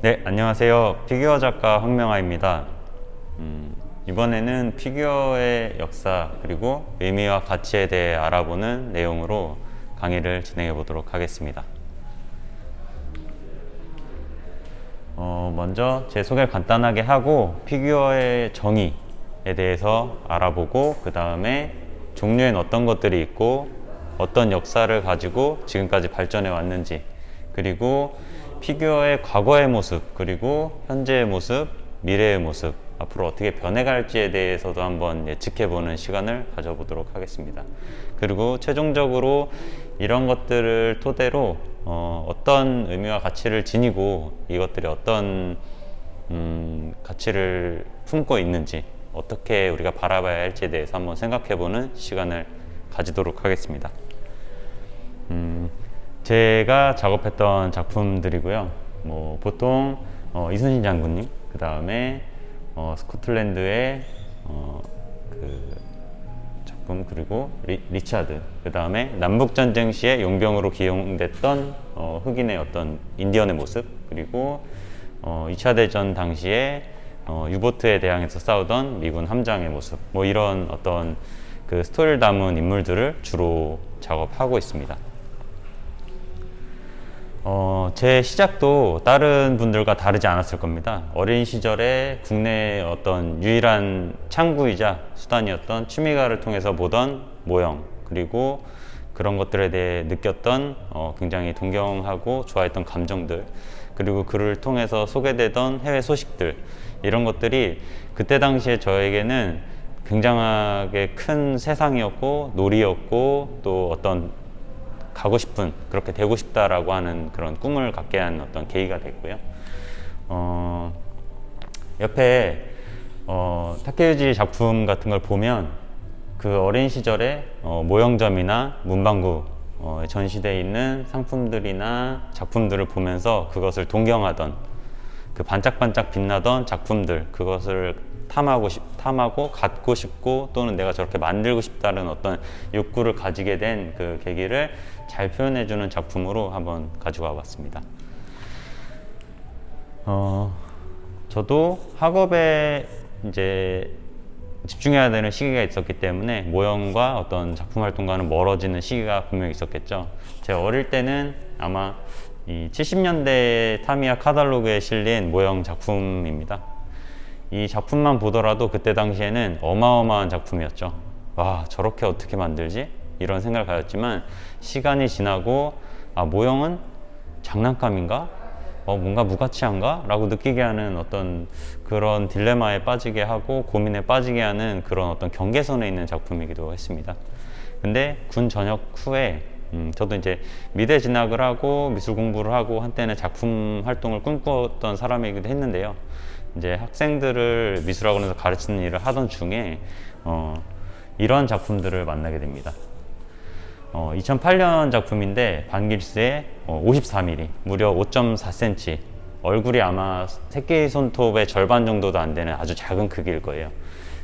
네, 안녕하세요. 피규어 작가 황명아입니다. 이번에는 피규어의 역사 그리고 의미와 가치에 대해 알아보는 내용으로 강의를 진행해 보도록 하겠습니다. 먼저 제 소개를 간단하게 하고 피규어의 정의에 대해서 알아보고 그 다음에 종류엔 어떤 것들이 있고 어떤 역사를 가지고 지금까지 발전해 왔는지, 그리고 피규어의 과거의 모습, 그리고 현재의 모습, 미래의 모습, 앞으로 어떻게 변해갈지에 대해서도 한번 예측해보는 시간을 가져보도록 하겠습니다. 그리고 최종적으로 이런 것들을 토대로 어떤 의미와 가치를 지니고 이것들이 어떤 가치를 품고 있는지, 어떻게 우리가 바라봐야 할지에 대해서 한번 생각해보는 시간을 가지도록 하겠습니다. 제가 작업했던 작품들이고요. 보통 이순신 장군님, 그 다음에 스코틀랜드의 그 작품, 그리고 리차드, 그 다음에 남북전쟁 시에 용병으로 기용됐던 흑인의 어떤 인디언의 모습, 그리고 2차 대전 당시에 유보트에 대항해서 싸우던 미군 함장의 모습, 이런 어떤 그 스토리를 담은 인물들을 주로 작업하고 있습니다. 제 시작도 다른 분들과 다르지 않았을 겁니다. 어린 시절에 국내의 어떤 유일한 창구이자 수단이었던 취미가를 통해서 보던 모형, 그리고 그런 것들에 대해 느꼈던 굉장히 동경하고 좋아했던 감정들, 그리고 그를 통해서 소개되던 해외 소식들, 이런 것들이 그때 당시에 저에게는 굉장하게 큰 세상이었고 놀이였고, 또 어떤 가고 싶은, 그렇게 되고 싶다라고 하는 그런 꿈을 갖게 한 어떤 계기가 됐고요. 옆에 타케유지 작품 같은 걸 보면 그 어린 시절에 모형점이나 문방구 전시되어 있는 상품들이나 작품들을 보면서 그것을 동경하던, 그 반짝반짝 빛나던 작품들, 그것을 탐하고 갖고 싶고, 또는 내가 저렇게 만들고 싶다는 어떤 욕구를 가지게 된 그 계기를 잘 표현해주는 작품으로 한번 가지고 와봤습니다. 저도 학업에 이제 집중해야 되는 시기가 있었기 때문에 모형과 어떤 작품 활동과는 멀어지는 시기가 분명히 있었겠죠. 제가 어릴 때는 아마 이 70년대 타미야 카탈로그에 실린 모형 작품입니다. 이 작품만 보더라도 그때 당시에는 어마어마한 작품이었죠. 와, 저렇게 어떻게 만들지? 이런 생각을 가졌지만 시간이 지나고, 아, 모형은 장난감인가? 뭔가 무가치한가? 라고 느끼게 하는 어떤 그런 딜레마에 빠지게 하고 고민에 빠지게 하는 그런 어떤 경계선에 있는 작품이기도 했습니다. 근데 군 전역 후에 저도 이제 미대 진학을 하고 미술 공부를 하고 한때는 작품 활동을 꿈꾸었던 사람이기도 했는데요. 이제 학생들을 미술학원에서 가르치는 일을 하던 중에 이런 작품들을 만나게 됩니다. 2008년 작품인데 반길스의 54mm, 무려 5.4cm, 얼굴이 아마 새끼손톱의 절반 정도도 안 되는 아주 작은 크기일 거예요.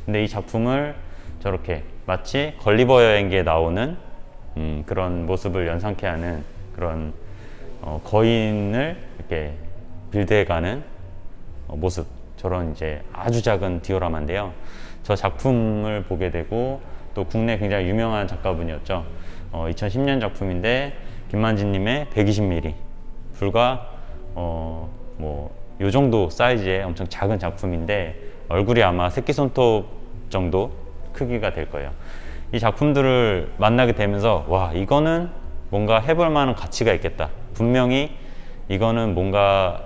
근데 이 작품을 저렇게 마치 걸리버 여행기에 나오는 그런 모습을 연상케 하는 그런 거인을 이렇게 빌드해가는 모습, 저런 이제 아주 작은 디오라마인데요. 저 작품을 보게 되고, 또 국내 굉장히 유명한 작가분이었죠. 2010년 작품인데 김만진님의 120mm, 불과 요 정도 사이즈의 엄청 작은 작품인데 얼굴이 아마 새끼손톱 정도 크기가 될 거예요. 이 작품들을 만나게 되면서, 와, 이거는 뭔가 해볼 만한 가치가 있겠다. 분명히 이거는 뭔가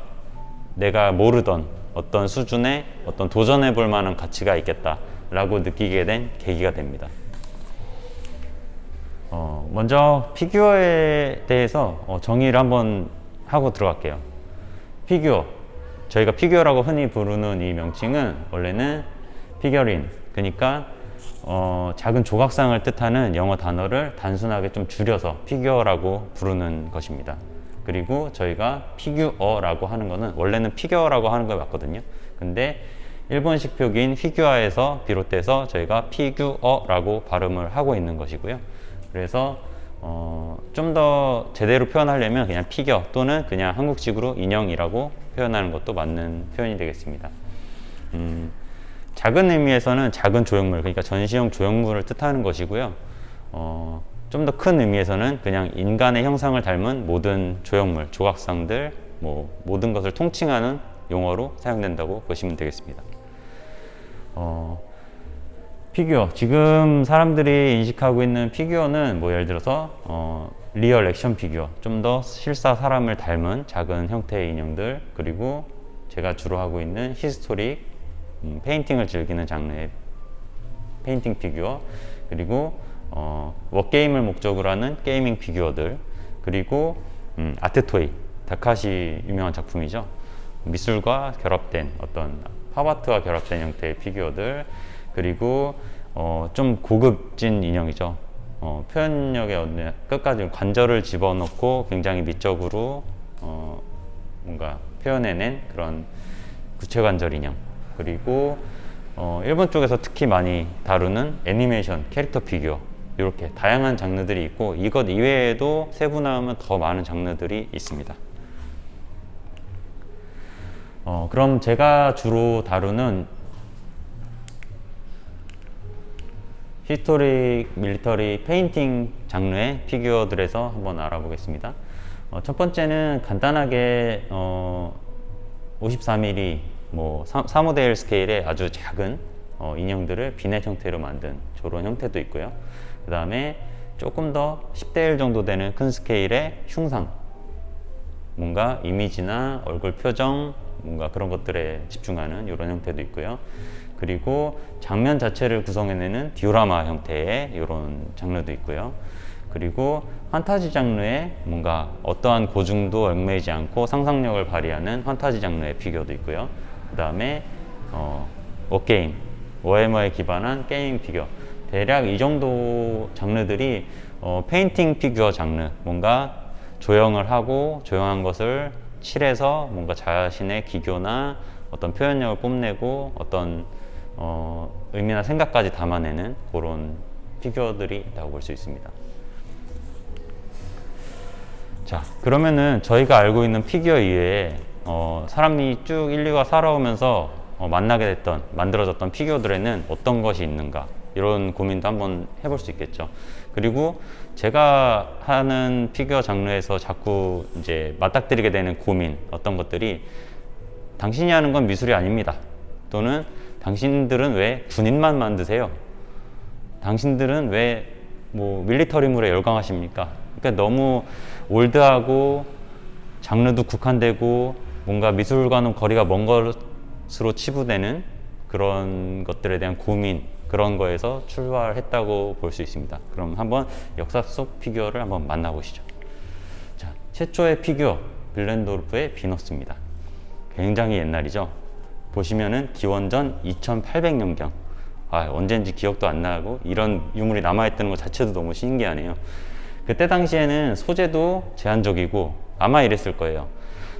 내가 모르던 어떤 수준의 어떤 도전해 볼 만한 가치가 있겠다 라고 느끼게 된 계기가 됩니다. 먼저 피규어에 대해서 정의를 한번 하고 들어갈게요. 피규어, 저희가 피규어라고 흔히 부르는 이 명칭은 원래는 피겨린, 그러니까 작은 조각상을 뜻하는 영어 단어를 단순하게 좀 줄여서 피규어라고 부르는 것입니다. 그리고 저희가 피규어라고 하는 거는 원래는 피겨라고 하는 거 맞거든요. 근데 일본식 표기인 피규어에서 비롯돼서 저희가 피규어라고 발음을 하고 있는 것이고요. 그래서 좀 더 제대로 표현하려면 그냥 피겨 또는 그냥 한국식으로 인형이라고 표현하는 것도 맞는 표현이 되겠습니다. 작은 의미에서는 작은 조형물, 그러니까 전시용 조형물을 뜻하는 것이고요. 좀 더 큰 의미에서는 그냥 인간의 형상을 닮은 모든 조형물, 조각상들, 모든 것을 통칭하는 용어로 사용된다고 보시면 되겠습니다. 피규어, 지금 사람들이 인식하고 있는 피규어는 예를 들어서 리얼 액션 피규어, 좀 더 실사 사람을 닮은 작은 형태의 인형들, 그리고 제가 주로 하고 있는 히스토릭, 페인팅을 즐기는 장르의 페인팅 피규어, 그리고 워게임을 목적으로 하는 게이밍 피규어들, 그리고 아트토이, 다카시 유명한 작품이죠. 미술과 결합된 어떤 팝아트와 결합된 형태의 피규어들, 그리고 좀 고급진 인형이죠. 표현력의 어느 끝까지 관절을 집어넣고 굉장히 미적으로 뭔가 표현해낸 그런 구체관절 인형, 그리고 일본 쪽에서 특히 많이 다루는 애니메이션 캐릭터 피규어, 이렇게 다양한 장르들이 있고 이것 이외에도 세분화하면 더 많은 장르들이 있습니다. 그럼 제가 주로 다루는 히스토릭, 밀리터리, 페인팅 장르의 피규어들에서 한번 알아보겠습니다. 첫 번째는 간단하게 54mm 3.5대1 스케일의 아주 작은 인형들을 비넷 형태로 만든 저런 형태도 있고요. 그 다음에 조금 더 10대1 정도 되는 큰 스케일의 흉상, 뭔가 이미지나 얼굴 표정, 뭔가 그런 것들에 집중하는 이런 형태도 있고요. 그리고 장면 자체를 구성해내는 디오라마 형태의 이런 장르도 있고요. 그리고 판타지 장르의 뭔가 어떠한 고증도 얽매이지 않고 상상력을 발휘하는 판타지 장르의 피규어도 있고요. 그 다음에 워게임, 워해머에 기반한 게임 피규어, 대략 이 정도 장르들이 페인팅 피규어 장르, 뭔가 조형을 하고 조형한 것을 칠해서 뭔가 자신의 기교나 어떤 표현력을 뽐내고 어떤 의미나 생각까지 담아내는 그런 피규어들이 있다고 볼 수 있습니다. 자, 그러면은 저희가 알고 있는 피규어 이외에 사람이 쭉 인류가 살아오면서 만나게 됐던, 만들어졌던 피규어들에는 어떤 것이 있는가, 이런 고민도 한번 해볼 수 있겠죠. 그리고 제가 하는 피규어 장르에서 자꾸 이제 맞닥뜨리게 되는 고민, 어떤 것들이 당신이 하는 건 미술이 아닙니다, 또는 당신들은 왜 군인만 만드세요, 당신들은 왜 밀리터리물에 열광하십니까? 그러니까 너무 올드하고 장르도 국한되고 뭔가 미술과는 거리가 먼 것으로 치부되는 그런 것들에 대한 고민, 그런 거에서 출발했다고 볼 수 있습니다. 그럼 한번 역사 속 피규어를 한번 만나보시죠. 자, 최초의 피규어, 빌렌도르프의 비너스입니다. 굉장히 옛날이죠. 보시면은 기원전 2800년경. 언젠지 기억도 안 나고 이런 유물이 남아있다는 것 자체도 너무 신기하네요. 그때 당시에는 소재도 제한적이고 아마 이랬을 거예요.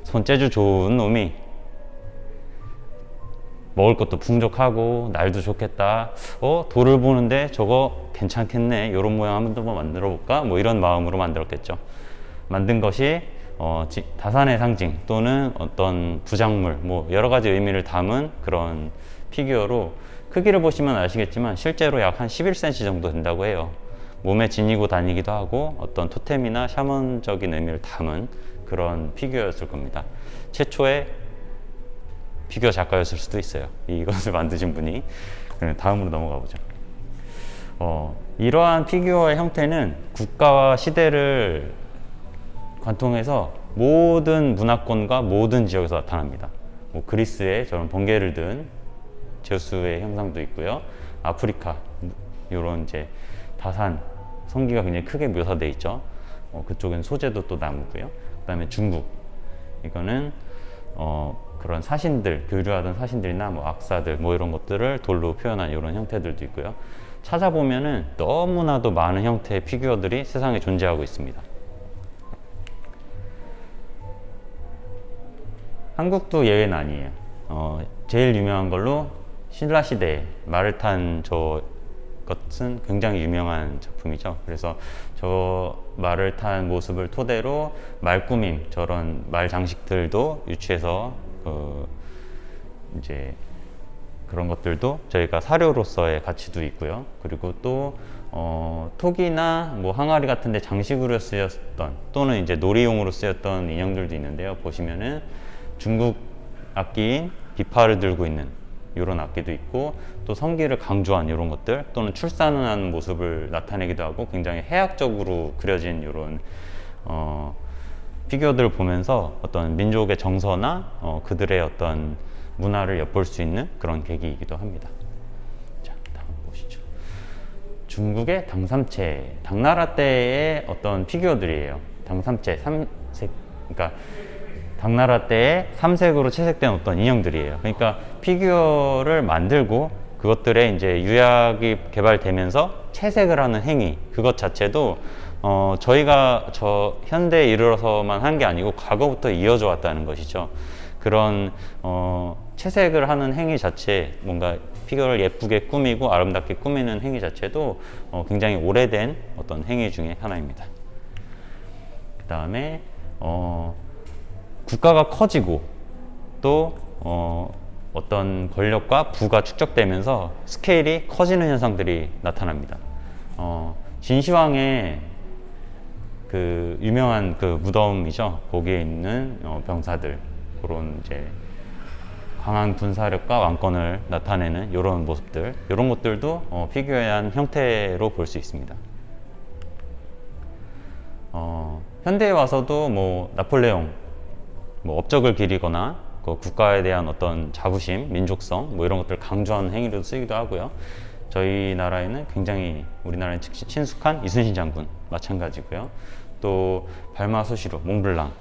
손재주 좋은 놈이 먹을 것도 풍족하고 날도 좋겠다, 돌을 보는데 저거 괜찮겠네, 이런 모양 한번 만들어 볼까, 이런 마음으로 만들었겠죠. 만든 것이 다산의 상징 또는 어떤 부작물, 여러 가지 의미를 담은 그런 피규어로, 크기를 보시면 아시겠지만 실제로 약 한 11cm 정도 된다고 해요. 몸에 지니고 다니기도 하고 어떤 토템이나 샤먼적인 의미를 담은 그런 피규어였을 겁니다. 최초의 피규어 작가였을 수도 있어요, 이것을 만드신 분이. 다음으로 넘어가 보죠. 이러한 피규어의 형태는 국가와 시대를 관통해서 모든 문화권과 모든 지역에서 나타납니다. 그리스의 저런 번개를 든 제우스의 형상도 있고요. 아프리카, 이런 이제 다산, 성기가 굉장히 크게 묘사되어 있죠. 그쪽엔 소재도 또 나무고요. 그 다음에 중국, 이거는 그런 사신들, 교류하던 사신들이나 악사들, 이런 것들을 돌로 표현한 이런 형태들도 있고요. 찾아보면은 너무나도 많은 형태의 피규어들이 세상에 존재하고 있습니다. 한국도 예외는 아니에요. 제일 유명한 걸로 신라시대 말을 탄 저 것은 굉장히 유명한 작품이죠. 그래서 저 말을 탄 모습을 토대로 말꾸밈, 저런 말 장식들도 유치해서 이제 그런 것들도 저희가 사료로서의 가치도 있고요. 그리고 또 톡이나 뭐 항아리 같은데 장식으로 쓰였던 또는 이제 놀이용으로 쓰였던 인형들도 있는데요. 보시면은 중국 악기인 비파를 들고 있는 이런 악기도 있고, 또 성기를 강조한 이런 것들, 또는 출산을 하는 모습을 나타내기도 하고 굉장히 해학적으로 그려진 이런 피규어들을 보면서 어떤 민족의 정서나 그들의 어떤 문화를 엿볼 수 있는 그런 계기이기도 합니다. 자, 다음 보시죠. 중국의 당삼채, 당나라 때의 어떤 피규어들이에요. 당삼채, 그러니까 당나라 때의 삼색으로 채색된 어떤 인형들이에요. 그러니까 피규어를 만들고 그것들의 이제 유약이 개발되면서 채색을 하는 행위, 그것 자체도 저희가 현대에 이르러서만 한 게 아니고 과거부터 이어져 왔다는 것이죠. 그런 채색을 하는 행위 자체, 뭔가 피규어를 예쁘게 꾸미고 아름답게 꾸미는 행위 자체도 굉장히 오래된 어떤 행위 중에 하나입니다. 그 다음에 국가가 커지고 또 어떤 권력과 부가 축적되면서 스케일이 커지는 현상들이 나타납니다. 진시황의 그 유명한 그 무덤이죠. 거기에 있는 병사들, 그런 이제 강한 군사력과 왕권을 나타내는 이런 모습들, 이런 것들도 피규어의 한 형태로 볼 수 있습니다. 현대에 와서도 뭐 나폴레옹, 뭐 업적을 기리거나 그 국가에 대한 어떤 자부심, 민족성, 뭐 이런 것들을 강조하는 행위로 쓰기도 하고요. 저희 나라에는 굉장히 우리나라에 친숙한 이순신 장군 마찬가지고요. 또 발마 수시로 몽블랑,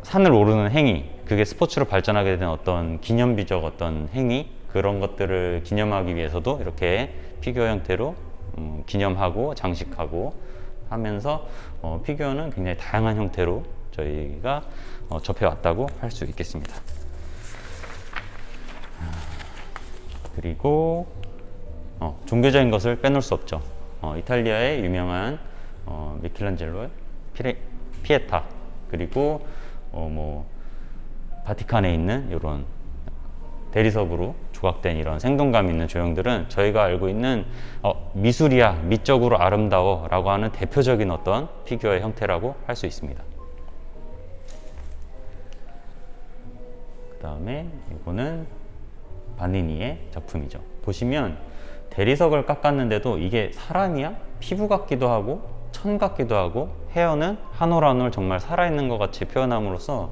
산을 오르는 행위, 그게 스포츠로 발전하게 된 어떤 기념비적 어떤 행위, 그런 것들을 기념하기 위해서도 이렇게 피규어 형태로 기념하고 장식하고 하면서 피규어는 굉장히 다양한 형태로 저희가 접해왔다고 할 수 있겠습니다. 그리고 종교적인 것을 빼놓을 수 없죠. 이탈리아의 유명한 미켈란젤로의 피에타, 그리고 뭐 바티칸에 있는 이런 대리석으로 조각된 이런 생동감 있는 조형들은 저희가 알고 있는 미술이야, 미적으로 아름다워 라고 하는 대표적인 어떤 피규어의 형태라고 할 수 있습니다. 그 다음에 이거는 바니니의 작품이죠. 보시면 대리석을 깎았는데도 이게 사람이야? 피부 같기도 하고 천 같기도 하고, 헤어는 한 올 한 올 정말 살아있는 것 같이 표현함으로써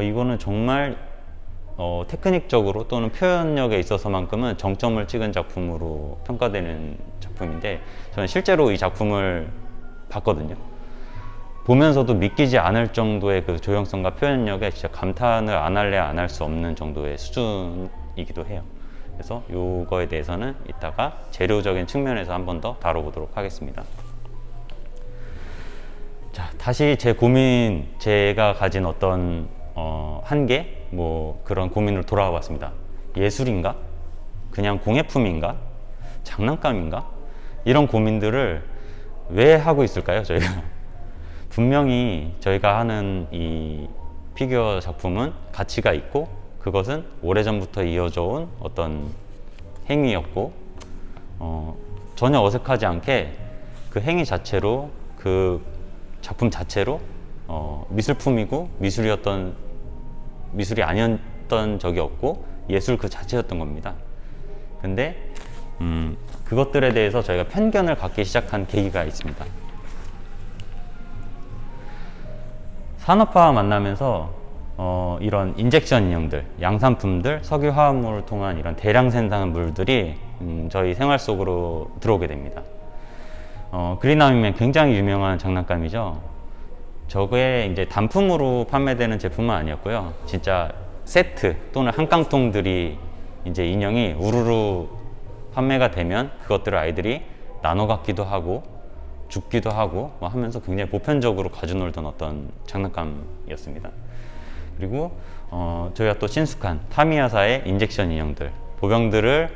이거는 정말 테크닉적으로 또는 표현력에 있어서만큼은 정점을 찍은 작품으로 평가되는 작품인데, 저는 실제로 이 작품을 봤거든요. 보면서도 믿기지 않을 정도의 그 조형성과 표현력에 진짜 감탄을 안 할래 안 할 수 없는 정도의 수준이기도 해요. 그래서 이거에 대해서는 이따가 재료적인 측면에서 한 번 더 다뤄보도록 하겠습니다. 자, 다시 제가 가진 어떤 한계, 뭐 그런 고민으로 돌아와 봤습니다. 예술인가? 그냥 공예품인가? 장난감인가? 이런 고민들을 왜 하고 있을까요, 저희가? 분명히 저희가 하는 이 피규어 작품은 가치가 있고, 그것은 오래전부터 이어져 온 어떤 행위였고, 전혀 어색하지 않게 그 행위 자체로, 그 작품 자체로 미술품이고 미술이 아니었던 적이 없고 예술 그 자체였던 겁니다. 근데 그것들에 대해서 저희가 편견을 갖기 시작한 계기가 있습니다. 산업화와 만나면서 이런 인젝션 인형들, 양산품들, 석유화합물을 통한 이런 대량 생산물들이 저희 생활 속으로 들어오게 됩니다. 그린아미면 굉장히 유명한 장난감이죠. 저게 이제 단품으로 판매되는 제품은 아니었고요. 진짜 세트 또는 한 깡통들이 이제 인형이 우르르 판매가 되면 그것들을 아이들이 나눠 갖기도 하고 줍기도 하고 뭐 하면서 굉장히 보편적으로 가져 놀던 어떤 장난감이었습니다. 그리고 저희가 또 친숙한 타미야사의 인젝션 인형들, 보병들을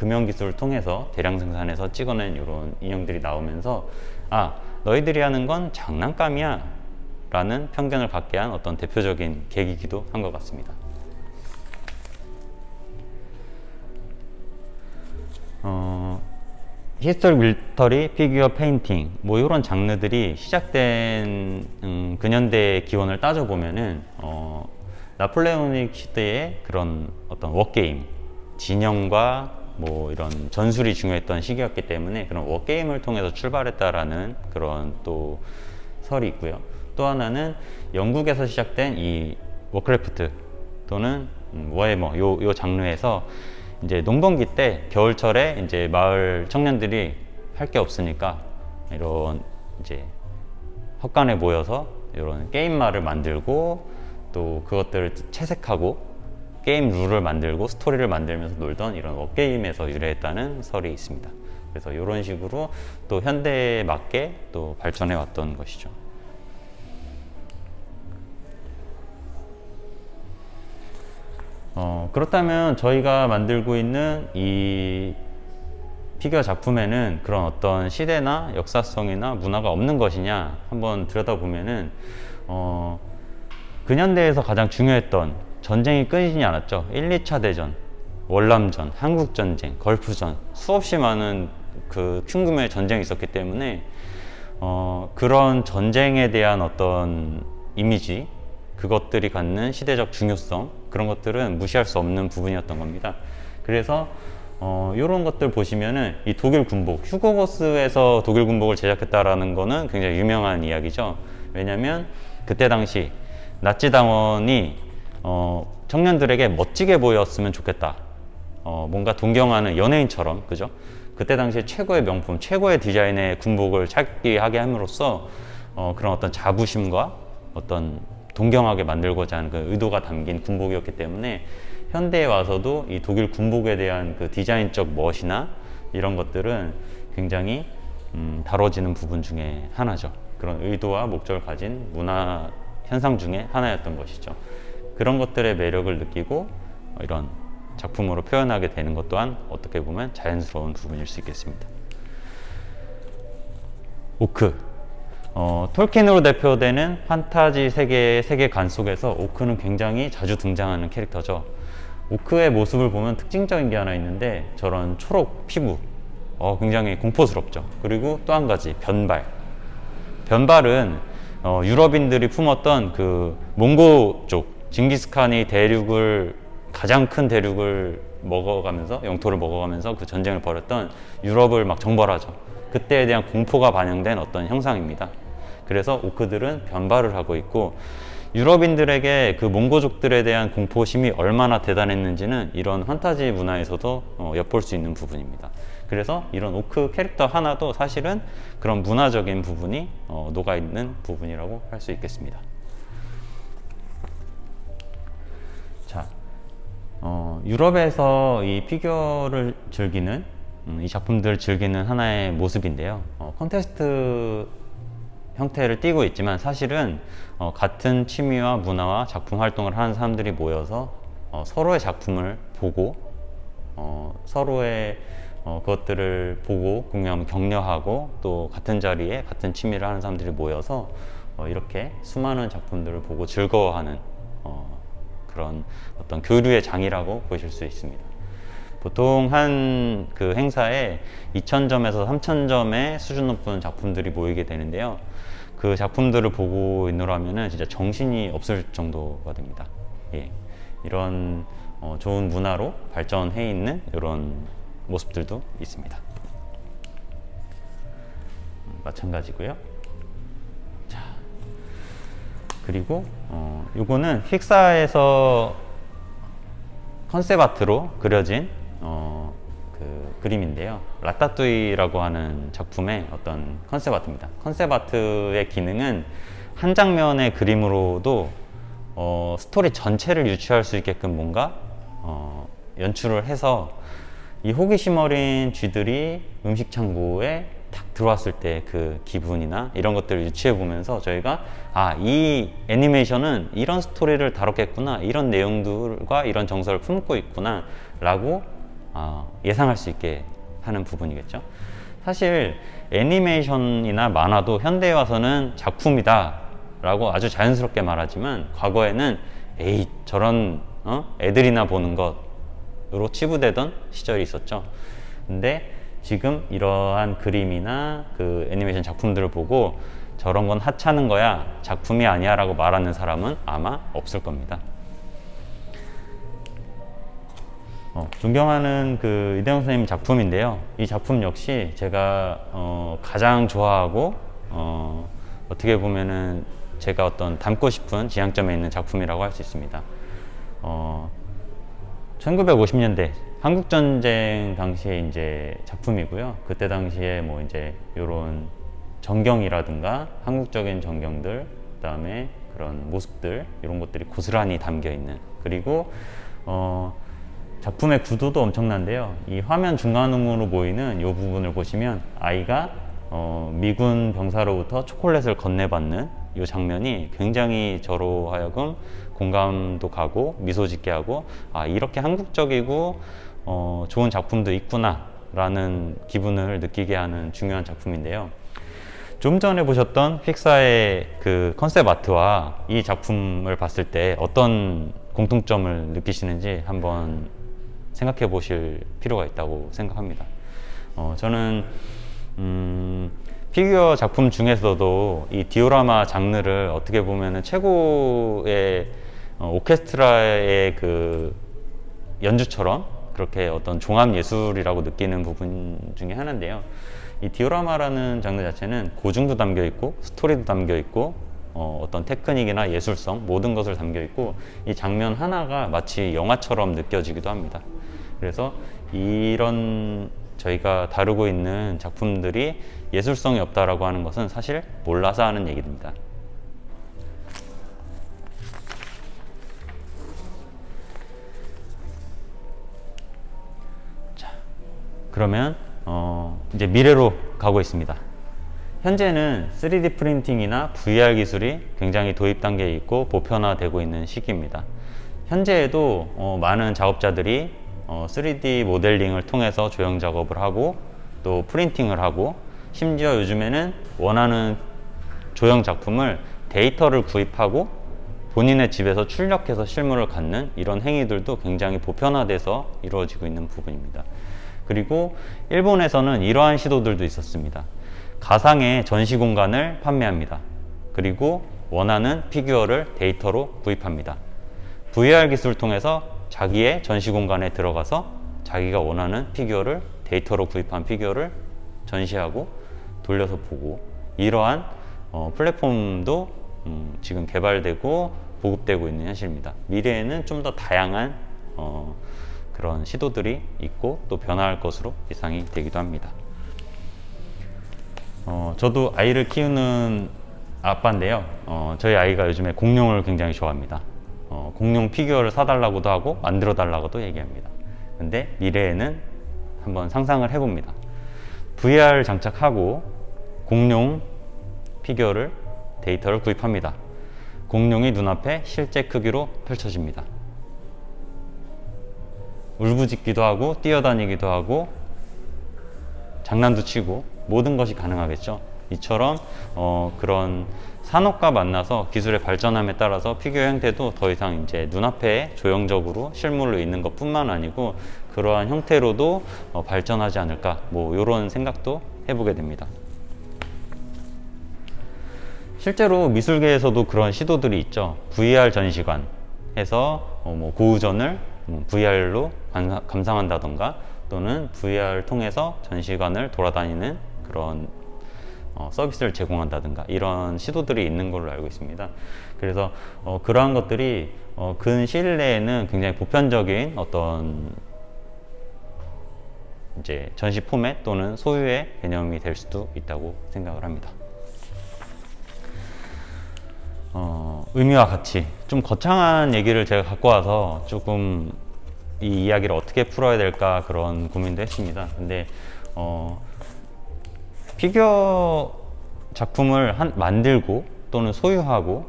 금형 기술을 통해서 대량 생산해서 찍어낸 이런 인형들이 나오면서 아, 너희들이 하는 건 장난감이야 라는 편견을 갖게 한 어떤 대표적인 계기이기도 한 것 같습니다. 히스토릭 밀터리, 피규어 페인팅 뭐 이런 장르들이 시작된 근현대의 기원을 따져보면은 나폴레오닉 시대의 그런 어떤 워게임, 진영과 뭐 이런 전술이 중요했던 시기였기 때문에 그런 워게임을 통해서 출발했다라는 그런 또 설이 있고요. 또 하나는 영국에서 시작된 이 워크래프트 또는 워해머 요 장르에서 이제 농번기 때 겨울철에 이제 마을 청년들이 할 게 없으니까 이런 이제 헛간에 모여서 이런 게임마를 만들고 또 그것들을 채색하고 게임 룰을 만들고 스토리를 만들면서 놀던 이런 워게임에서 유래했다는 설이 있습니다. 그래서 이런 식으로 또 현대에 맞게 또 발전해 왔던 것이죠. 그렇다면 저희가 만들고 있는 이 피규어 작품에는 그런 어떤 시대나 역사성이나 문화가 없는 것이냐 한번 들여다보면은 근현대에서 가장 중요했던 전쟁이 끊이지 않았죠. 1, 2차 대전, 월남전, 한국전쟁, 걸프전 수없이 많은 그 흉금의 전쟁이 있었기 때문에 그런 전쟁에 대한 어떤 이미지 그것들이 갖는 시대적 중요성 그런 것들은 무시할 수 없는 부분이었던 겁니다. 그래서 이런 것들 보시면은 이 독일 군복, 휴고보스에서 독일 군복을 제작했다라는 거는 굉장히 유명한 이야기죠. 왜냐하면 그때 당시 나치 당원이 청년들에게 멋지게 보였으면 좋겠다. 뭔가 동경하는 연예인처럼, 그죠? 그때 당시 최고의 명품, 최고의 디자인의 군복을 찾게 하게 함으로써 그런 어떤 자부심과 어떤 동경하게 만들고자 하는 그 의도가 담긴 군복이었기 때문에 현대에 와서도 이 독일 군복에 대한 그 디자인적 멋이나 이런 것들은 굉장히 다뤄지는 부분 중에 하나죠. 그런 의도와 목적을 가진 문화 현상 중에 하나였던 것이죠. 그런 것들의 매력을 느끼고 이런 작품으로 표현하게 되는 것 또한 어떻게 보면 자연스러운 부분일 수 있겠습니다. 오크, 톨킨으로 대표되는 판타지 세계의 세계관 속에서 오크는 굉장히 자주 등장하는 캐릭터죠. 오크의 모습을 보면 특징적인 게 하나 있는데 저런 초록 피부, 굉장히 공포스럽죠. 그리고 또 한 가지 변발. 변발은 유럽인들이 품었던 그 몽고 쪽 징기스칸이 가장 큰 대륙을 먹어가면서 영토를 먹어가면서 그 전쟁을 벌였던 유럽을 막 정벌하죠. 그때에 대한 공포가 반영된 어떤 형상입니다. 그래서 오크들은 변발을 하고 있고 유럽인들에게 그 몽고족들에 대한 공포심이 얼마나 대단했는지는 이런 판타지 문화에서도 엿볼 수 있는 부분입니다. 그래서 이런 오크 캐릭터 하나도 사실은 그런 문화적인 부분이 녹아있는 부분이라고 할 수 있겠습니다. 자, 유럽에서 이 피규어를 즐기는 이 작품들을 즐기는 하나의 모습인데요. 콘테스트 형태를 띠고 있지만 사실은 같은 취미와 문화와 작품 활동을 하는 사람들이 모여서 서로의 작품을 보고 서로의 그것들을 보고 공유하면 격려하고 또 같은 자리에 같은 취미를 하는 사람들이 모여서 이렇게 수많은 작품들을 보고 즐거워하는 그런 어떤 교류의 장이라고 보실 수 있습니다. 보통 한 그 행사에 2,000점에서 3,000점의 수준 높은 작품들이 모이게 되는데요. 그 작품들을 보고 있노라면은 진짜 정신이 없을 정도가 됩니다. 예. 이런 좋은 문화로 발전해 있는 이런 모습들도 있습니다. 마찬가지고요. 자, 그리고 요거는 픽사에서 컨셉 아트로 그려진 그 그림인데요. 라따뚜이라고 하는 작품의 어떤 컨셉 아트입니다. 컨셉 아트의 기능은 한 장면의 그림으로도 스토리 전체를 유추할 수 있게끔 뭔가 연출을 해서 이 호기심 어린 쥐들이 음식 창고에 탁 들어왔을 때 그 기분이나 이런 것들을 유추해 보면서 저희가 이 애니메이션은 이런 스토리를 다뤘겠구나, 이런 내용들과 이런 정서를 품고 있구나 라고 예상할 수 있게 하는 부분이겠죠. 사실 애니메이션이나 만화도 현대에 와서는 작품이다 라고 아주 자연스럽게 말하지만, 과거에는 에이 저런 애들이나 보는 것으로 치부되던 시절이 있었죠. 근데 지금 이러한 그림이나 그 애니메이션 작품들을 보고 저런 건 하찮은 거야, 작품이 아니야 라고 말하는 사람은 아마 없을 겁니다. 존경하는 그 이대영 선생님 작품인데요. 이 작품 역시 제가 가장 좋아하고 어떻게 보면은 제가 어떤 담고 싶은 지향점에 있는 작품이라고 할 수 있습니다. 1950년대 한국전쟁 당시에 이제 작품이고요. 그때 당시에 뭐 이제 요런 전경이라든가 한국적인 전경들, 그 다음에 그런 모습들, 이런 것들이 고스란히 담겨 있는, 그리고 작품의 구도도 엄청난데요. 이 화면 중간으로 보이는 이 부분을 보시면 아이가 미군 병사로부터 초콜릿을 건네받는 이 장면이 굉장히 저로 하여금 공감도 가고 미소 짓게 하고, 이렇게 한국적이고 좋은 작품도 있구나 라는 기분을 느끼게 하는 중요한 작품인데요. 좀 전에 보셨던 픽사의 그 컨셉 아트와 이 작품을 봤을 때 어떤 공통점을 느끼시는지 한번 생각해 보실 필요가 있다고 생각합니다. 저는 피규어 작품 중에서도 이 디오라마 장르를 어떻게 보면 최고의 오케스트라의 그 연주처럼 그렇게 어떤 종합 예술이라고 느끼는 부분 중에 하나인데요. 이 디오라마라는 장르 자체는 고증도 담겨 있고 스토리도 담겨 있고 어떤 테크닉이나 예술성, 모든 것을 담겨 있고, 이 장면 하나가 마치 영화처럼 느껴지기도 합니다. 그래서 이런 저희가 다루고 있는 작품들이 예술성이 없다라고 하는 것은 사실 몰라서 하는 얘기입니다. 자, 그러면 이제 미래로 가고 있습니다. 현재는 3D 프린팅이나 VR 기술이 굉장히 도입 단계에 있고 보편화되고 있는 시기입니다. 현재에도 많은 작업자들이 3D 모델링을 통해서 조형 작업을 하고 또 프린팅을 하고, 심지어 요즘에는 원하는 조형 작품을 데이터를 구입하고 본인의 집에서 출력해서 실물을 갖는 이런 행위들도 굉장히 보편화돼서 이루어지고 있는 부분입니다. 그리고 일본에서는 이러한 시도들도 있었습니다. 가상의 전시 공간을 판매합니다. 그리고 원하는 피규어를 데이터로 구입합니다. VR 기술을 통해서 자기의 전시 공간에 들어가서 자기가 원하는 피규어를, 데이터로 구입한 피규어를 전시하고 돌려서 보고, 이러한 플랫폼도 지금 개발되고 보급되고 있는 현실입니다. 미래에는 좀 더 다양한 그런 시도들이 있고 또 변화할 것으로 예상이 되기도 합니다. 저도 아이를 키우는 아빠인데요. 저희 아이가 요즘에 공룡을 굉장히 좋아합니다. 공룡 피규어를 사달라고도 하고 만들어 달라고도 얘기합니다. 근데 미래에는 한번 상상을 해봅니다. VR 장착하고 공룡 피규어를, 데이터를 구입합니다. 공룡이 눈앞에 실제 크기로 펼쳐집니다. 울부짖기도 하고 뛰어다니기도 하고 장난도 치고 모든 것이 가능하겠죠. 이처럼 그런 산업과 만나서 기술의 발전함에 따라서 피규어 형태도 더 이상 이제 눈앞에 조형적으로 실물로 있는 것 뿐만 아니고 그러한 형태로도 발전하지 않을까, 뭐 이런 생각도 해보게 됩니다. 실제로 미술계에서도 그런 시도들이 있죠. VR 전시관 해서 뭐 고우전을 VR로 감상한다던가, 또는 VR 통해서 전시관을 돌아다니는 그런 서비스를 제공한다든가, 이런 시도들이 있는 걸로 알고 있습니다. 그래서 그러한 것들이 근 시일 내에는 굉장히 보편적인 어떤 이제 전시 포맷 또는 소유의 개념이 될 수도 있다고 생각을 합니다. 의미와 가치, 좀 거창한 얘기를 제가 갖고 와서 조금 이 이야기를 어떻게 풀어야 될까 그런 고민도 했습니다. 근데 피규어 작품을 만들고 또는 소유하고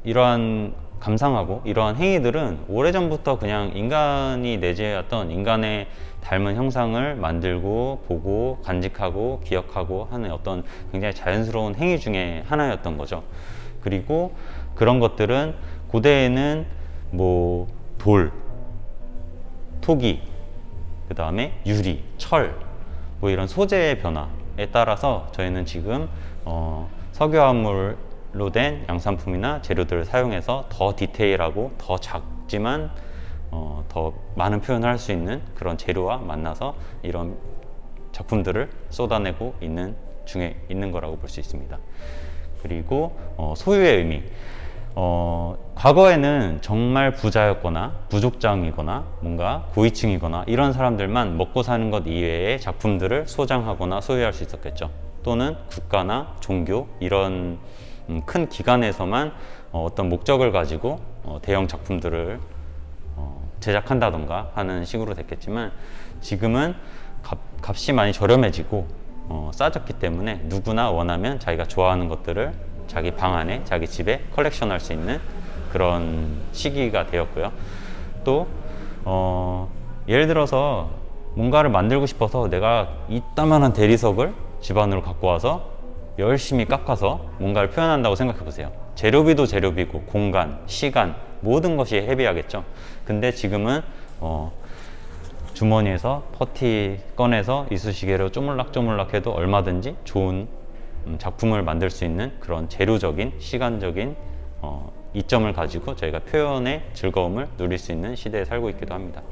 이러한 감상하고 이러한 행위들은 오래전부터 그냥 인간이 내재해왔던 인간의 닮은 형상을 만들고 보고 간직하고 기억하고 하는 어떤 굉장히 자연스러운 행위 중에 하나였던 거죠. 그리고 그런 것들은 고대에는 뭐 돌, 토기, 그 다음에 유리, 철, 뭐 이런 소재의 변화에 따라서 저희는 지금 석유화물로 된 양산품이나 재료들을 사용해서 더 디테일하고 더 작지만 더 많은 표현을 할 수 있는 그런 재료와 만나서 이런 작품들을 쏟아내고 있는 중에 있는 거라고 볼 수 있습니다. 그리고 소유의 의미. 과거에는 정말 부자였거나 부족장이거나 뭔가 고위층이거나 이런 사람들만 먹고 사는 것 이외의 작품들을 소장하거나 소유할 수 있었겠죠. 또는 국가나 종교 이런 큰 기관에서만 어떤 목적을 가지고 대형 작품들을 제작한다던가 하는 식으로 됐겠지만 지금은 값이 많이 저렴해지고 싸졌기 때문에 누구나 원하면 자기가 좋아하는 것들을 자기 방 안에 자기 집에 컬렉션할 수 있는 그런 시기가 되었고요. 또 예를 들어서 뭔가를 만들고 싶어서 내가 이따만한 대리석을 집 안으로 갖고 와서 열심히 깎아서 뭔가를 표현한다고 생각해 보세요. 재료비도 재료비고 공간, 시간 모든 것이 헤비하겠죠. 근데 지금은 주머니에서 퍼티 꺼내서 이쑤시개로 쪼물락쪼물락 해도 얼마든지 좋은 작품을 만들 수 있는 그런 재료적인 시간적인 이점을 가지고 저희가 표현의 즐거움을 누릴 수 있는 시대에 살고 있기도 합니다.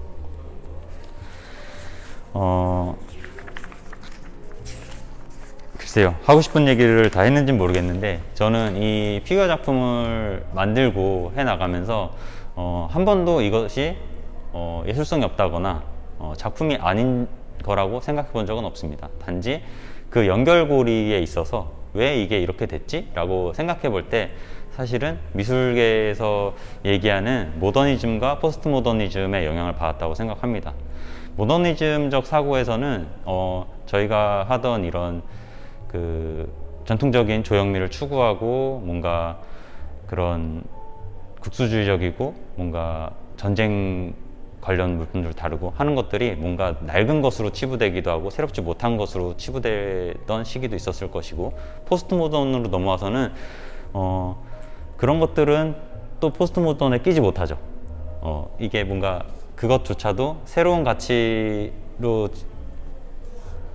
글쎄요, 하고 싶은 얘기를 다 했는지는 모르겠는데 저는 이 피규어 작품을 만들고 해 나가면서 한 번도 이것이 예술성이 없다거나 작품이 아닌 거라고 생각해 본 적은 없습니다. 단지 그 연결고리에 있어서 왜 이게 이렇게 됐지? 라고 생각해 볼 때 사실은 미술계에서 얘기하는 모더니즘과 포스트 모더니즘의 영향을 받았다고 생각합니다. 모더니즘적 사고에서는 저희가 하던 이런 그 전통적인 조형미를 추구하고 뭔가 그런 국수주의적이고 뭔가 전쟁 관련 물품들을 다루고 하는 것들이 뭔가 낡은 것으로 치부되기도 하고 새롭지 못한 것으로 치부되던 시기도 있었을 것이고 포스트 모던으로 넘어와서는 그런 것들은 또 포스트 모던에 끼지 못하죠. 이게 뭔가 그것조차도 새로운 가치로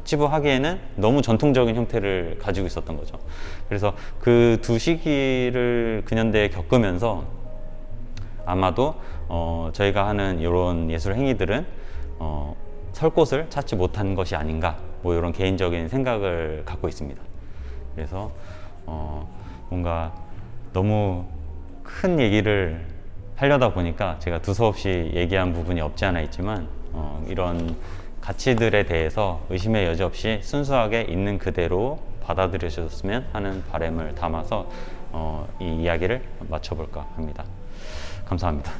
치부하기에는 너무 전통적인 형태를 가지고 있었던 거죠. 그래서 그 두 시기를 근현대에 겪으면서 아마도 저희가 하는 이런 예술 행위들은 설 곳을 찾지 못한 것이 아닌가 뭐 이런 개인적인 생각을 갖고 있습니다. 그래서 뭔가 너무 큰 얘기를 하려다 보니까 제가 두서없이 얘기한 부분이 없지 않아 있지만 이런 가치들에 대해서 의심의 여지 없이 순수하게 있는 그대로 받아들여주셨으면 하는 바람을 담아서 이 이야기를 마쳐볼까 합니다. 감사합니다.